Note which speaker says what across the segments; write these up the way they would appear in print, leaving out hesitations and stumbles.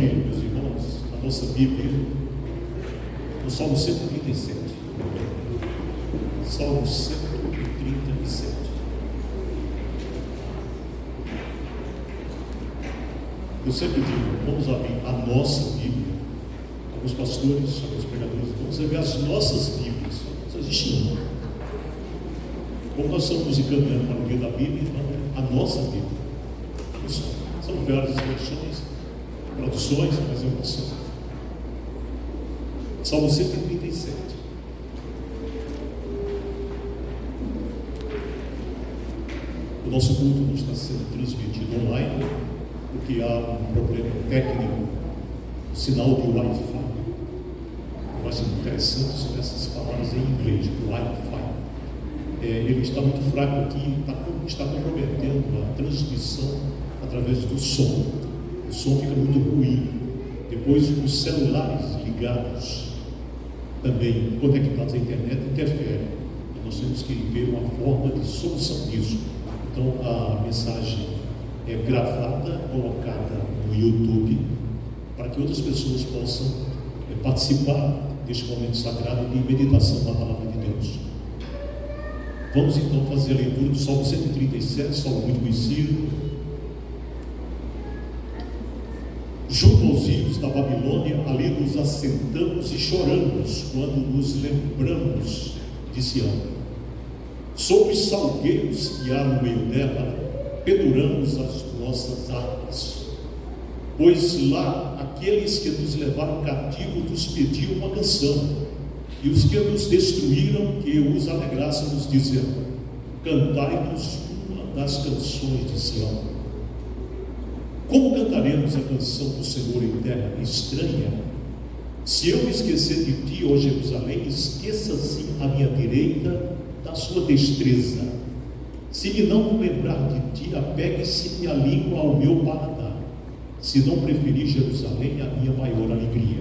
Speaker 1: abrir, meus irmãos, a nossa Bíblia, no Salmo 137. Salmo 137. Eu sempre digo, vamos abrir a nossa Bíblia. Alguns pastores, alguns pregadores, vamos abrir as nossas Bíblias. Só existe uma. Como nós estamos nos encaminhando para o dia da Bíblia, então a nossa Bíblia. São várias versões, traduções, mas é uma só. Salmo 137. O nosso culto não está sendo transmitido online, porque há um problema técnico, o sinal de Wi-Fi. Eu acho interessante sobre essas palavras em inglês, Wi-Fi. Ele está muito fraco aqui, está comprometendo a transmissão através do som. O som fica muito ruim. Depois, os celulares ligados, também conectados à internet, interferem. E nós temos que ver uma forma de solução disso. Então, a mensagem é gravada, colocada no YouTube, para que outras pessoas possam participar deste momento sagrado de meditação na palavra de Deus. Vamos então fazer a leitura do Salmo 137, salmo muito conhecido. Junto aos rios da Babilônia, ali nos assentamos e choramos quando nos lembramos de Sião. Sobre os salgueiros que há no meio dela, penduramos as nossas armas, pois lá aqueles que nos levaram cativos nos pediam uma canção, e os que nos destruíram que os alegrássemos, dizendo: cantai-nos uma das canções de Sião. Como cantaremos a canção do Senhor em terra estranha? Se eu me esquecer de ti, ó Jerusalém, esqueça-se à minha direita da sua destreza. Se me não lembrar de ti, apegue-se minha língua ao meu paladar. Se não preferir Jerusalém, a minha maior alegria.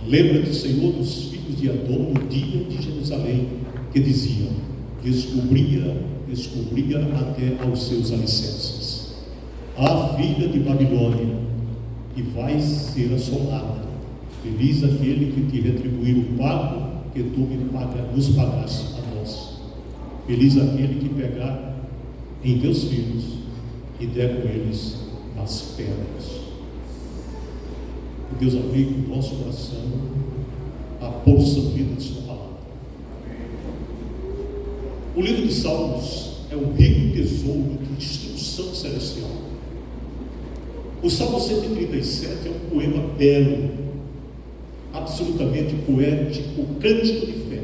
Speaker 1: Lembra-te, Senhor, dos filhos de Adom no dia de Jerusalém, que diziam: descobria até aos seus alicerces. Ah, filha de Babilônia, que vais ser assolada. Feliz aquele que te retribuir o pago que tu nos pagaste a nós. Feliz aquele que pegar em teus filhos e der com eles as pedras. Que Deus abrigue o nosso coração a porção vida de sua palavra. O livro de Salmos é um rico tesouro de instrução celestial. O Salmo 137 é um poema belo, absolutamente poético, cântico de fé,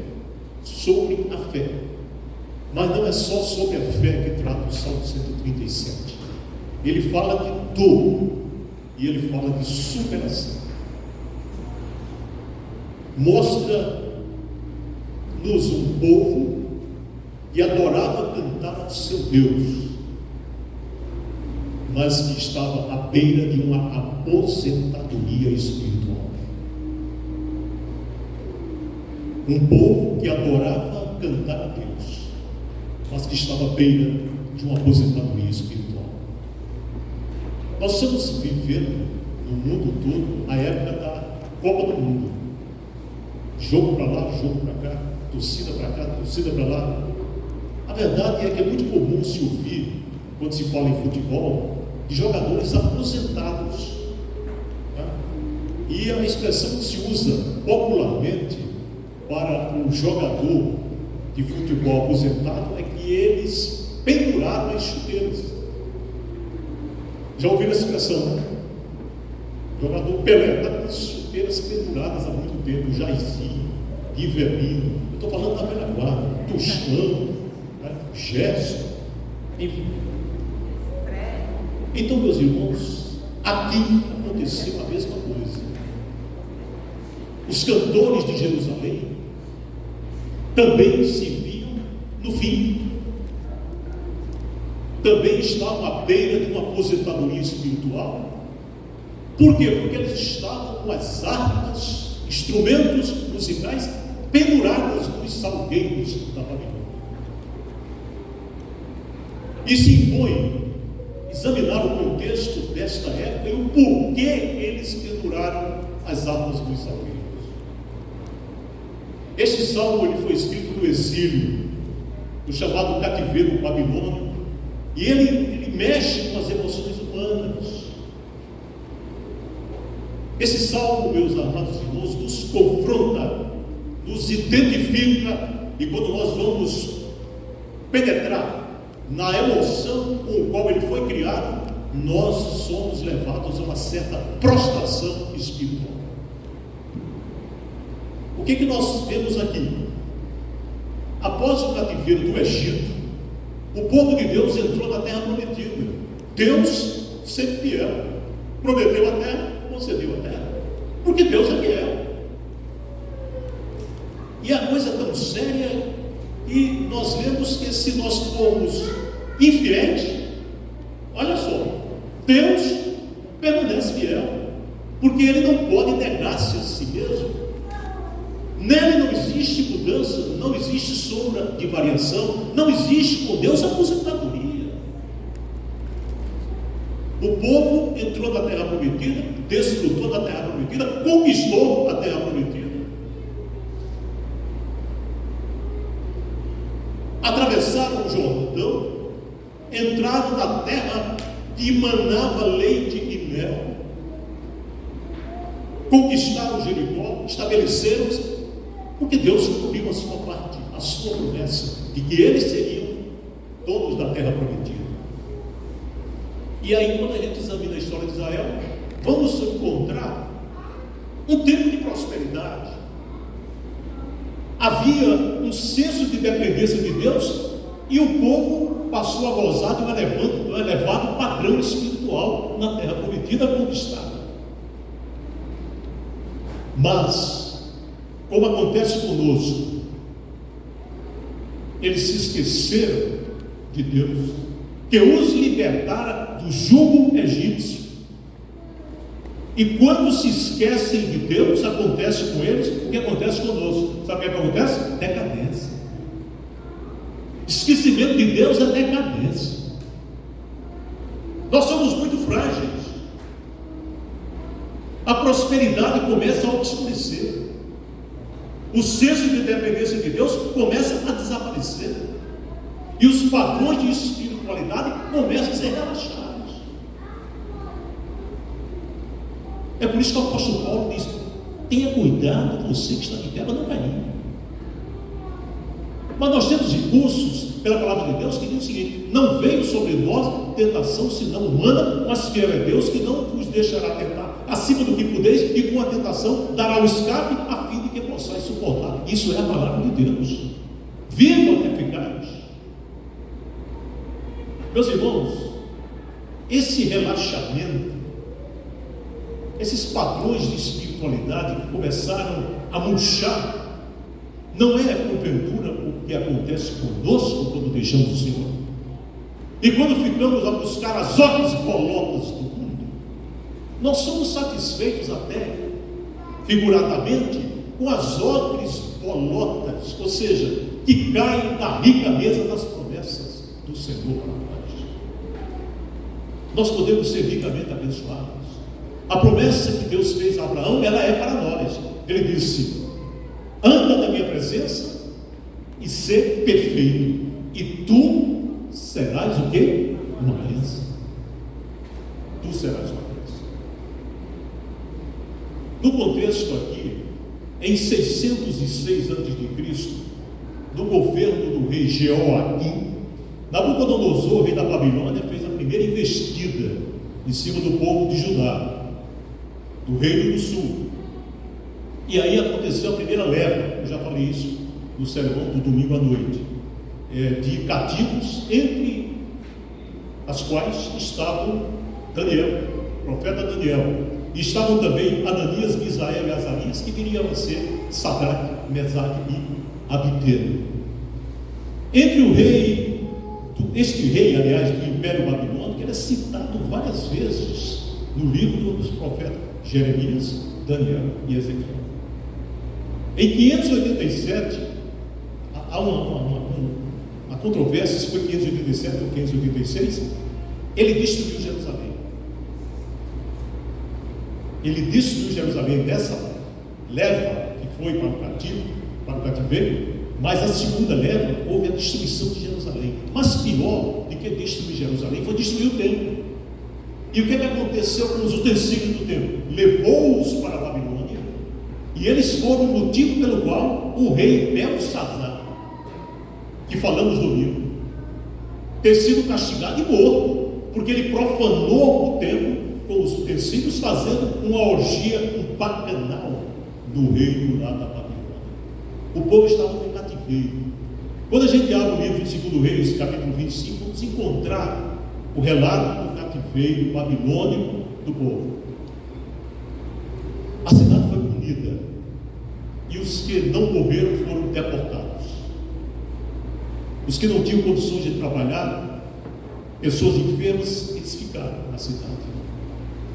Speaker 1: sobre a fé. Mas não é só sobre a fé que trata o Salmo 137. Ele fala de dor e ele fala de superação. Mostra-nos um povo que adorava cantar ao seu Deus, mas que estava à beira de uma aposentadoria espiritual. Um povo que adorava cantar a Deus, mas que estava à beira de uma aposentadoria espiritual. Nós estamos vivendo no mundo todo a época da Copa do Mundo. Jogo para lá, jogo para cá, torcida para cá, torcida para lá. A verdade é que é muito comum se ouvir, quando se fala em futebol, de jogadores aposentados. Tá? E a expressão que se usa popularmente para o jogador de futebol aposentado é que eles penduraram as chuteiras. Já ouviram essa expressão, né? Jogador Pelé está com as chuteiras penduradas há muito tempo. Jairzinho, Rivelino, eu estou falando da velha guarda, Tostão, né? Gerson, enfim. Então, meus irmãos, aqui aconteceu a mesma coisa. Os cantores de Jerusalém também se viam no fim. Também estavam à beira de uma aposentadoria espiritual. Por quê? Porque eles estavam com as armas, instrumentos musicais pendurados nos salgueiros da Babilônia. E se impõe examinar o contexto desta época e o porquê eles penduraram as armas dos salgueiros. Este salmo ele foi escrito no exílio, no chamado cativeiro babilônico, e ele mexe com as emoções humanas. Esse salmo, meus amados irmãos, nos confronta, nos identifica, e quando nós vamos penetrar na emoção com a qual ele foi criado, nós somos levados a uma certa prostração espiritual. O que nós vemos aqui? Após o cativeiro do Egito, o povo de Deus entrou na terra prometida. Deus, sempre fiel, prometeu a terra, concedeu a terra, porque Deus é fiel. E a coisa é tão séria, e nós vemos que se nós formos infiéis, olha só, Deus permanece fiel, porque Ele não pode negar-se a si mesmo. Nele não existe mudança, não existe sombra de variação, não existe com Deus aposentadoria. O povo entrou na terra prometida, desfrutou da terra prometida, conquistou a terra prometida. Atravessaram o Jordão, entraram na terra que manava leite e mel, conquistaram Jericó, estabeleceram-se, porque Deus cumpriu a sua parte, a sua promessa, de que eles seriam donos da terra prometida. E aí, quando a gente examina a história de Israel, vamos encontrar um tempo de prosperidade. Havia um senso de dependência de Deus, e o povo passou a gozar de um elevado padrão espiritual na terra prometida conquistada. Mas, como acontece conosco, eles se esqueceram de Deus, que os libertara do jugo egípcio. E quando se esquecem de Deus, acontece com eles o que acontece conosco. Sabe o que acontece? Decadência. Esquecimento de Deus é decadência. Nós somos muito frágeis. A prosperidade começa a obscurecer. O senso de dependência de Deus começa a desaparecer. E os padrões de espiritualidade começam a ser relaxados. É por isso que o apóstolo Paulo diz: tenha cuidado, você que está de pé, para não cair. Mas nós temos recursos pela palavra de Deus que diz o seguinte: não veio sobre nós tentação senão humana, mas fiel é Deus que não vos deixará tentar acima do que podeis, e com a tentação dará o escape a fim de que possais suportar. Isso é a palavra de Deus, viva e eficaz. Meus irmãos, esse relaxamento, esses padrões de espiritualidade que começaram a murchar, não é porventura o que acontece conosco quando deixamos o Senhor? E quando ficamos a buscar as outras bolotas do mundo, nós somos satisfeitos até, figuradamente, com as outras bolotas, ou seja, que caem da rica mesa das promessas do Senhor para nós. Nós podemos ser ricamente abençoados. A promessa que Deus fez a Abraão, ela é para nós. Ele disse: anda na minha presença e ser perfeito, e tu serás o quê? Uma bênção. Tu serás uma bênção. No contexto aqui, em 606 a.C., no governo do rei Jeoaquim, Nabucodonosor, rei da Babilônia, fez a primeira investida em cima do povo de Judá, do reino do sul. E aí aconteceu a primeira leva, eu já falei isso no sermão do domingo à noite, de cativos, entre as quais estavam Daniel, profeta Daniel, e estavam também Ananias, Misael e Azarias, que viriam a ser Sadraque, Mesaque e Abednego. Entre este rei, aliás, do Império Babilônico, ele é citado várias vezes no livro dos profetas Jeremias, Daniel e Ezequiel. Em 587, há uma controvérsia se foi 587 ou 586, ele destruiu Jerusalém. Ele destruiu Jerusalém dessa leva que foi para o cativeiro, mas a segunda leva houve a destruição de Jerusalém. Mas pior do que destruir Jerusalém foi destruir o templo. E o que aconteceu com os utensílios do templo? Levou-os para a Babilônia, e eles foram o motivo pelo qual o rei Belsazar, que falamos no livro, ter sido castigado e morto, porque ele profanou o templo com os utensílios, fazendo uma orgia, um bacanal no reino lá da Babilônia. O povo estava no cativeiro. Quando a gente abre o livro de 2 Reis, capítulo 25, vamos encontrar o relato do cativeiro babilônico do povo. A cidade foi punida, e os que não morreram foram deportados. Os que não tinham condições de trabalhar, pessoas enfermas, eles ficaram na cidade,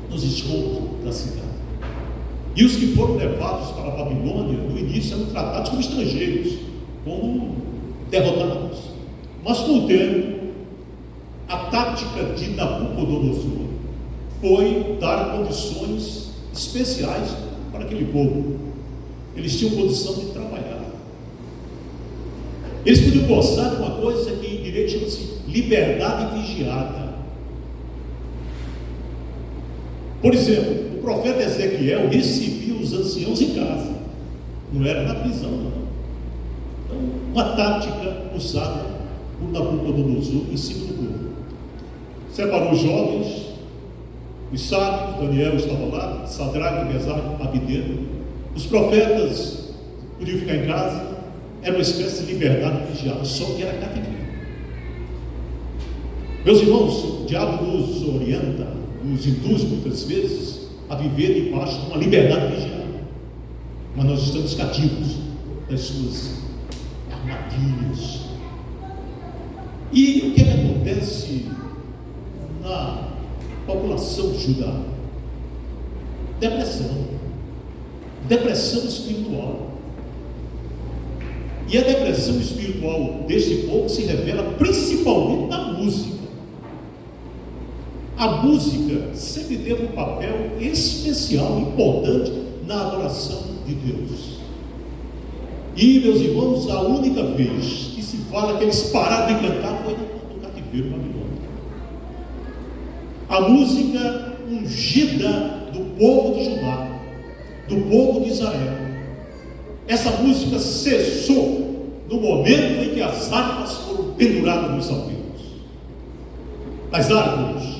Speaker 1: nos escombros da cidade. E os que foram levados para a Babilônia, no início eram tratados como estrangeiros, como derrotados. Mas com o tempo, a tática de Nabucodonosor foi dar condições especiais para aquele povo. Eles tinham condição de trabalhar. Eles podiam gozar de uma coisa que em direito chama-se liberdade vigiada. Por exemplo, o profeta Ezequiel recebia os anciãos em casa, não era na prisão, não. Então, uma tática usada por Nabucodonosor em cima do povo. Separou os jovens, os sábios, Daniel estava lá, Sadraque, Mesaque, Abidedo. Os profetas podiam ficar em casa, era uma espécie de liberdade vigiada, só que era cativeiro. Meus irmãos, o diabo nos orienta, nos induz muitas vezes a viver debaixo de uma liberdade vigiada, mas nós estamos cativos das suas armadilhas. E o que acontece na população de Judá? Depressão espiritual. E a depressão espiritual deste povo se revela principalmente na música. A música sempre teve um papel especial, importante na adoração de Deus. E, meus irmãos, a única vez que se fala que eles pararam de cantar foi no cativeiro babilônico. A música ungida do povo de Judá, do povo de Israel. Essa música cessou no momento em que as harpas foram penduradas nos salgueiros, as árvores.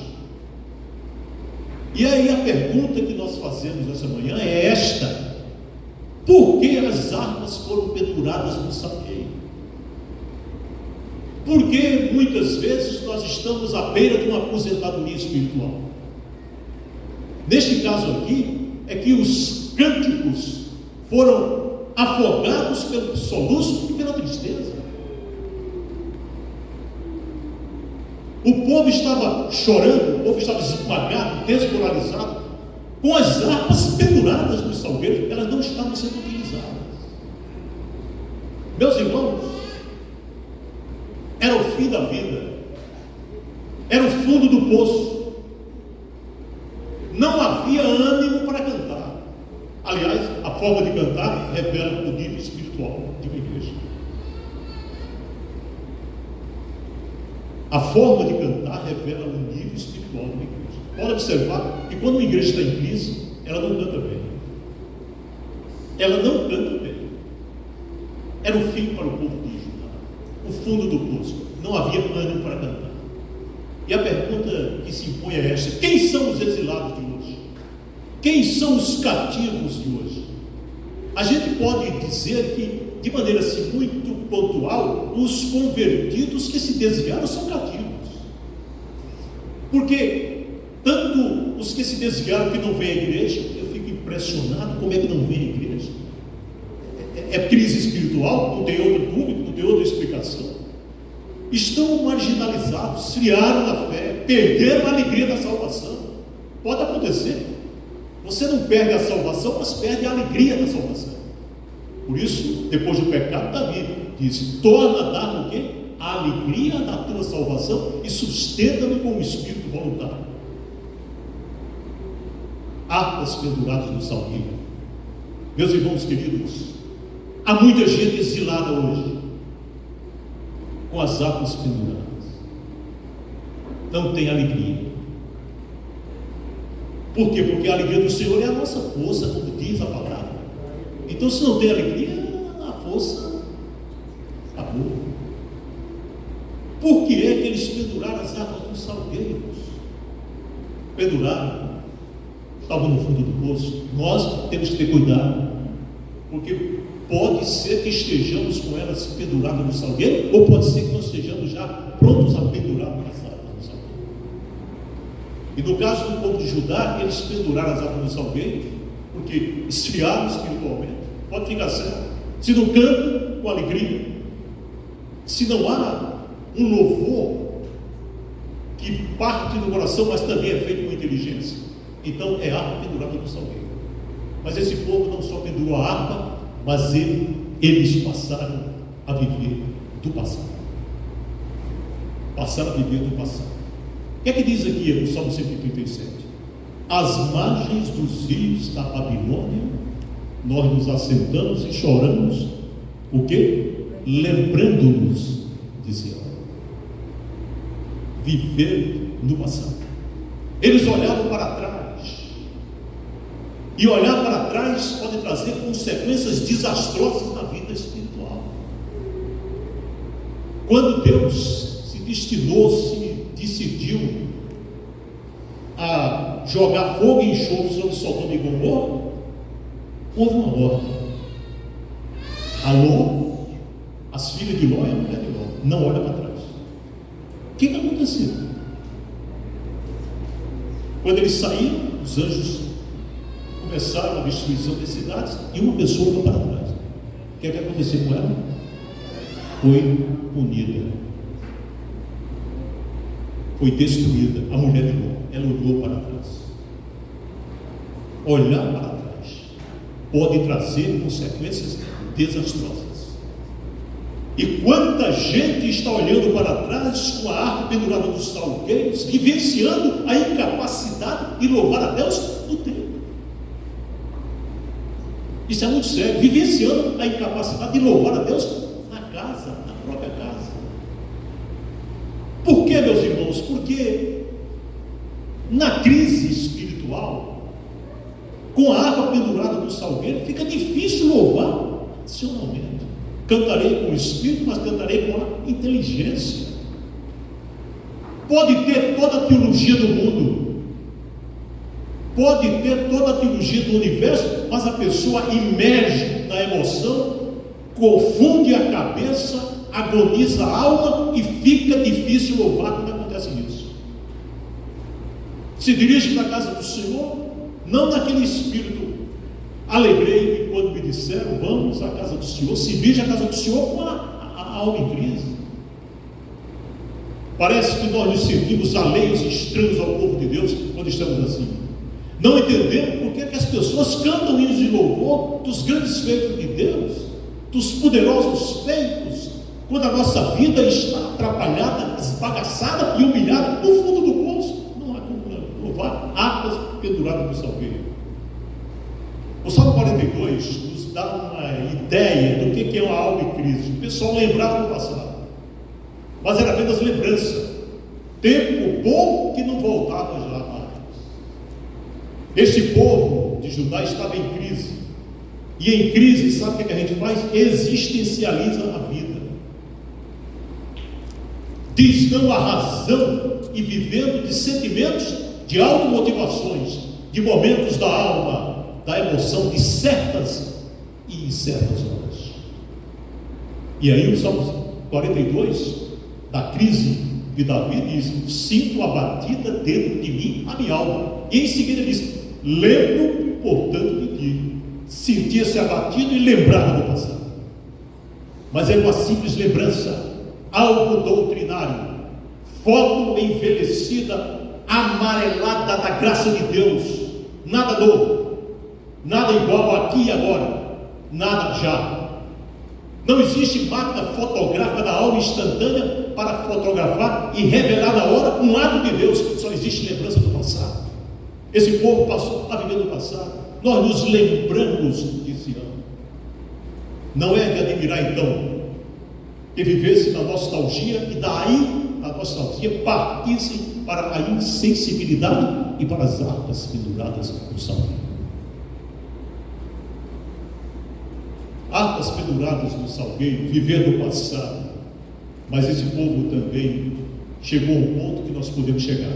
Speaker 1: E aí a pergunta que nós fazemos essa manhã é esta: por que as harpas foram penduradas no salgueiro? Porque muitas vezes nós estamos à beira de uma aposentadoria espiritual. Neste caso aqui, é que os cânticos foram afogados pelo soluço e pela tristeza. O povo estava chorando, o povo estava esmagado, desmoralizado, com as harpas penduradas nos salgueiros, elas não estavam sendo utilizadas. Meus irmãos, era o fim da vida, era o fundo do poço, não havia ânimo para cantar. Aliás, a forma de cantar revela o nível espiritual de uma igreja. A forma de cantar revela o nível espiritual de uma igreja. Pode observar que quando uma igreja está em crise, ela não canta bem. Ela não canta bem. Era o fim para o povo de Judá, o fundo do poço. Não havia ânimo para cantar. E a pergunta que se impõe é esta: quem são os exilados de hoje? Quem são os cativos de hoje? A gente pode dizer que, de maneira assim, muito pontual, os convertidos que se desviaram são cativos. Porque tanto os que se desviaram que não vêm à igreja, eu fico impressionado como é que não vêm à igreja. É crise espiritual, não tem outro público, não tem outra explicação. Estão marginalizados, esfriaram na fé, perderam a alegria da salvação. Pode acontecer. Você não perde a salvação, mas perde a alegria da salvação. Por isso, depois do pecado, Davi diz: torna a dar o quê? a alegria da tua salvação e sustenta-me com o espírito voluntário. Harpas penduradas no salgueiro. Meus irmãos queridos, há muita gente exilada hoje, com as harpas penduradas. Não tem alegria. Por quê? Porque a alegria do Senhor é a nossa força, como diz a palavra. Então, se não tem alegria, a força acabou. Por que é que eles penduraram as harpas nos salgueiros? Penduraram, estavam no fundo do poço. Nós temos que ter cuidado, porque pode ser que estejamos com elas penduradas no salgueiro, ou pode ser que nós estejamos já prontos a pendurar as harpas no salgueiro. E no caso do povo de Judá, eles penduraram as harpas no salgueiro, porque esfriaram espiritualmente. Pode ficar certo. Se não cantam com alegria, se não há um louvor que parte do coração, mas também é feito com inteligência, então é harpa pendurada no salgueiro. Mas esse povo não só pendurou a harpa, mas eles passaram a viver do passado. Passaram a viver do passado. O que é que diz aqui no Salmo 137? Às margens dos rios da Babilônia, nós nos assentamos e choramos, o quê? Lembrando-nos de Sião. Viver no passado. Eles olhavam para trás. E olhar para trás pode trazer consequências desastrosas na vida espiritual. Quando Deus se destinou, se decidiu a jogar fogo e enxofre sobre Sodoma e Gomorra, houve uma ordem. Alô, as filhas de Ló e a mulher de Ló, não olha para trás. O que aconteceu? Quando eles saíram, os anjos começaram a destruição das cidades e uma pessoa olhou para trás. O que aconteceu com ela? Foi punida, foi destruída. A mulher de Ló, ela olhou para trás. Olhar para trás pode trazer consequências desastrosas. E quanta gente está olhando para trás com a harpa pendurada nos salgueiros, vivenciando a incapacidade de louvar a Deus no templo. Isso é muito sério. Vivenciando a incapacidade de louvar a Deus na casa, na própria casa. Por quê, meus irmãos? Porque na crise espiritual, com a harpa pendurada no salgueiro, fica difícil louvar racionalmente. Cantarei com o espírito, mas cantarei com a inteligência. Pode ter toda a teologia do mundo, pode ter toda a teologia do universo, mas a pessoa imerge na emoção, confunde a cabeça, agoniza a alma e fica difícil louvar quando acontece isso. Se dirige para a casa do Senhor, não naquele espírito. Alegrei-me quando me disseram, vamos à casa do Senhor. Se dirige à casa do Senhor com a alma em crise. Parece que nós nos sentimos alheios e estranhos ao povo de Deus quando estamos assim. Não entendemos por que as pessoas cantam hinos de louvor dos grandes feitos de Deus, dos poderosos feitos, quando a nossa vida está atrapalhada, esbagaçada e humilhada no fundo do poço. Não há como louvar harpas penduradas no salgueiro. O Salmo 42 nos dá uma ideia do que é uma alma em crise. O pessoal lembrava do passado, mas era apenas lembrança. Tempo bom que não voltava já mais. Este povo de Judá estava em crise. E em crise, sabe o que a gente faz? Existencializa a vida. Diz não a razão e vivendo de sentimentos, de automotivações, de momentos da alma, da emoção, de certas e incertas horas. E aí o Salmo 42, da crise de Davi, diz: sinto abatida dentro de mim a minha alma. E em seguida diz: lembro, portanto, de ti. Sentia-se abatido e lembrava do passado. Mas é uma simples lembrança, algo doutrinário, foto envelhecida, amarelada da graça de Deus. Nada novo, nada igual aqui e agora, nada já. Não existe máquina fotográfica da alma instantânea para fotografar e revelar na hora um ato de Deus. Só existe lembrança do passado. Esse povo está vivendo o passado. Nós nos lembramos de Sião. Não é de admirar então que vivesse na nostalgia e daí a nostalgia partissem para a insensibilidade e para as harpas penduradas no salgueiro. Harpas penduradas no salgueiro, vivendo o passado. Mas esse povo também chegou ao ponto que nós podemos chegar.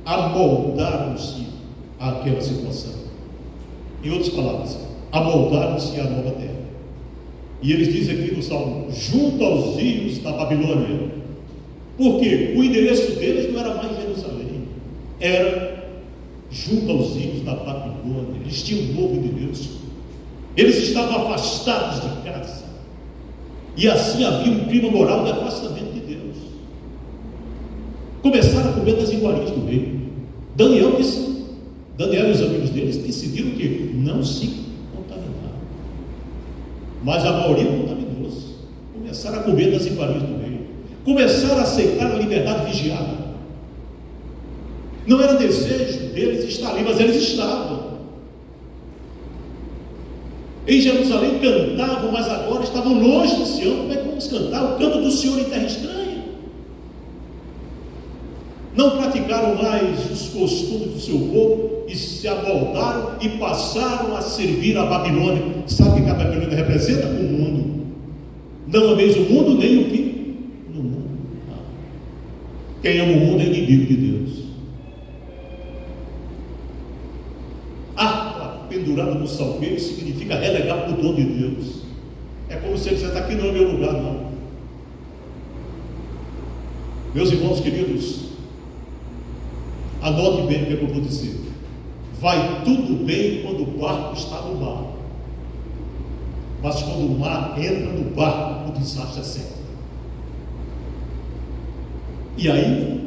Speaker 1: Amoldaram-se àquela situação. Em outras palavras, amoldaram-se à nova terra. E eles dizem aqui no Salmo, junto aos rios da Babilônia. Por quê? O endereço deles não era mais Jerusalém, era junto aos rios da Babilônia. Eles tinham o novo de Deus. Eles estavam afastados de casa. E assim havia um clima moral de afastamento de Deus. Começaram a comer das iguarias do rei. Daniel e os amigos deles decidiram que não se contaminaram. Mas a maioria contaminou-se. Começaram a comer das iguarias do rei. Começaram a aceitar a liberdade vigiada. Não era desejo deles estar ali, mas eles estavam. Em Jerusalém cantavam, mas agora estavam longe de Sião. Como é que vamos cantar o canto do Senhor em terra estranha? Não praticaram mais os costumes do seu povo e se amoldaram e passaram a servir a Babilônia. Sabe o que a Babilônia representa? O mundo. Não ameis o mundo, nem o que? No mundo. Quem ama o mundo é inimigo de Deus. Pendurado no salgueiro significa relegar para o dom de Deus. É como se ele dissesse: aqui não é meu lugar, não. Meus irmãos queridos, anote bem o que eu vou dizer. Vai tudo bem quando o barco está no mar, mas quando o mar entra no barco, o desastre é certo. E aí,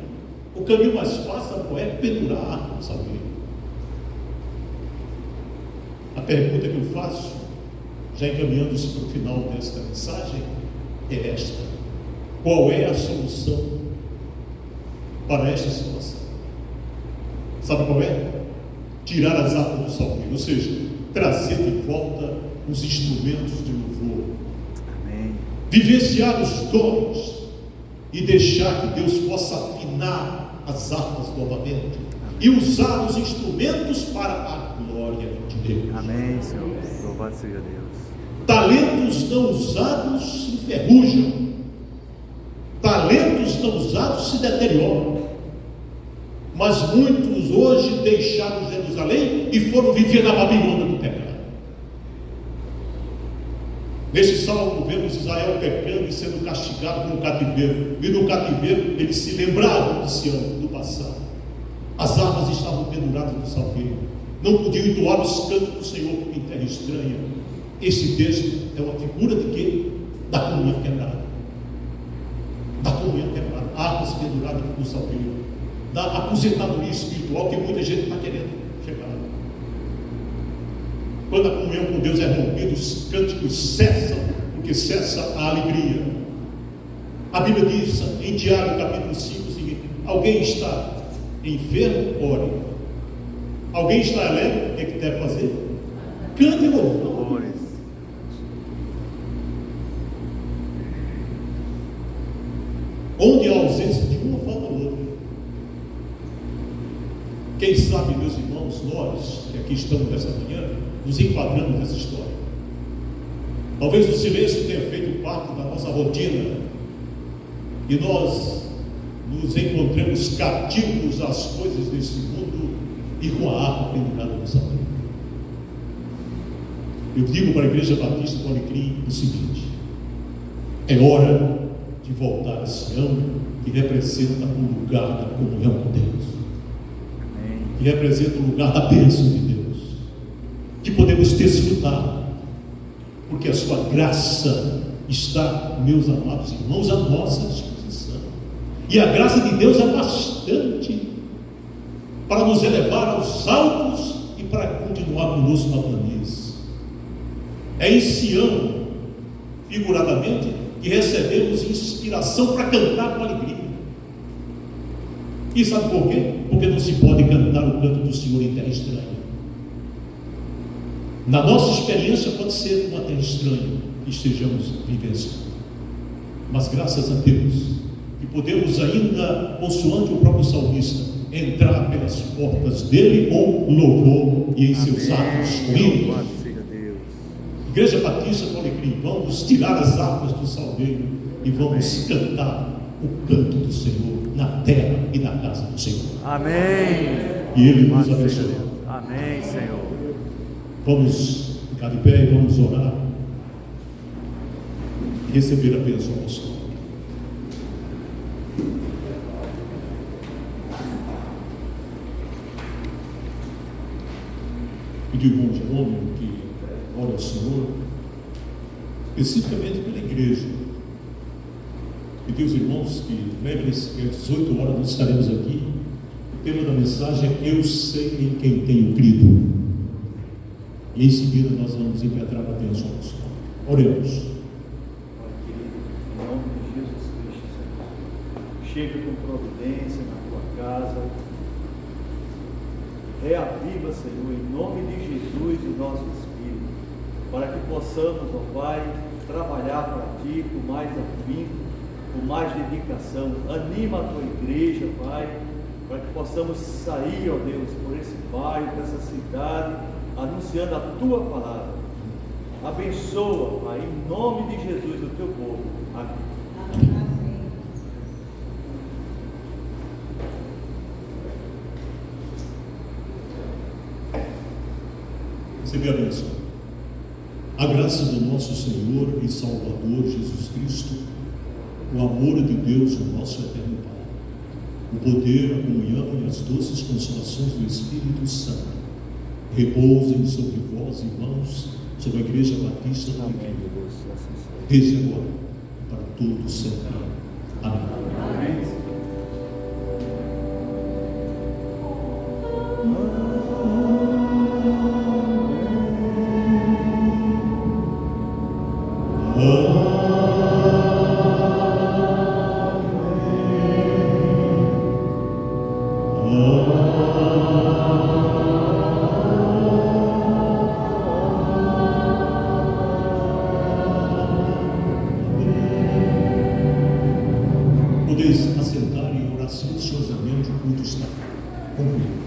Speaker 1: o caminho mais fácil é pendurar no salgueiro. A pergunta que eu faço, já encaminhando-se para o final desta mensagem, é esta: qual é a solução para esta situação? Sabe qual é? Tirar as harpas do salgueiro, ou seja, trazer de volta os instrumentos de louvor. Amém. Vivenciar os dons e deixar que Deus possa afinar as harpas novamente e usar os instrumentos para a glória de Deus. Amém, Senhor. Louvado seja Deus. Talentos não usados se enferrujam. Talentos não usados se deterioram. Mas muitos hoje deixaram Jerusalém e foram viver na Babilônia do pecado. Nesse salmo vemos Israel pecando e sendo castigado no cativeiro. E no cativeiro eles se lembravam de Sião, do passado. As armas estavam penduradas no salgueiro. Não podiam entoar os cantos do Senhor em terra estranha. Esse texto é uma figura de quê? Da comunhão quebrada. Da comunhão quebrada. Armas penduradas no salgueiro. Da aposentadoria espiritual que muita gente está querendo chegar. Quando a comunhão com Deus é rompida, os cânticos cessam, porque cessa a alegria. A Bíblia diz em Tiago capítulo 5 o seguinte: alguém está enfermo, ore. Alguém está alegre, o que é que deve fazer? Cante louvores. Onde há ausência de uma, falta outra. Quem sabe, meus irmãos, nós que aqui estamos nessa manhã, nos enquadramos nessa história. Talvez o silêncio tenha feito parte da nossa rotina e nós nos encontremos cativos às coisas desse mundo e com a harpa pendurada no salgueiro. Eu digo para a Igreja Batista do Alecrim o seguinte: é hora de voltar a Sião, que representa o lugar da comunhão com Deus, que representa o lugar da bênção de Deus, que podemos desfrutar, porque a sua graça está, meus amados irmãos, à nossa disposição. E a graça de Deus é bastante para nos elevar aos altos e para continuar conosco na planície. É em Sião figuradamente, que recebemos inspiração para cantar com alegria. E sabe por quê? Porque não se pode cantar o canto do Senhor em terra estranha. Na nossa experiência pode ser uma terra estranha que estejamos vivenciando, mas graças a Deus que podemos ainda, consoante o próprio salmista, entrar pelas portas dele com louvor e em seus atos comigo. Igreja Batista com alegria, vamos tirar as harpas do salgueiro e vamos cantar o canto do Senhor na terra e na casa do Senhor.
Speaker 2: Amém.
Speaker 1: E Ele nos abençoe.
Speaker 2: Amém, Senhor.
Speaker 1: Vamos ficar de pé e vamos orar e receber a bênção apostólica. Pedir o irmão Jerônimo que ore ao Senhor, especificamente pela igreja. Pedir aos irmãos que lembrem-se que às 18 horas nós estaremos aqui. O tema da mensagem é: Eu sei em quem tenho crido. E em seguida nós vamos impetrar a bênção apostólica. Oremos.
Speaker 3: Pai querido, em nome de Jesus Cristo, Senhor, chega com providência na tua casa, reaviva, Senhor, em nome de Jesus o nosso espírito, para que possamos, ó Pai, trabalhar para Ti com mais afinco, com mais dedicação. Anima a tua igreja, Pai, para que possamos sair, ó Deus, por esse bairro, por essa cidade, anunciando a tua palavra. Abençoa, Pai, em nome de Jesus o teu povo. Amém.
Speaker 1: Receber a bênção. A graça do nosso Senhor e Salvador Jesus Cristo, o amor de Deus, o nosso eterno Pai, o poder, a comunhão e as doces consolações do Espírito Santo repousem sobre vós, irmãos, sobre a Igreja Batista do Rio, desde agora e para todo sempre. Amém.
Speaker 3: Amém.
Speaker 1: Podeis assentar em oração silenciosamente, o culto está concluído.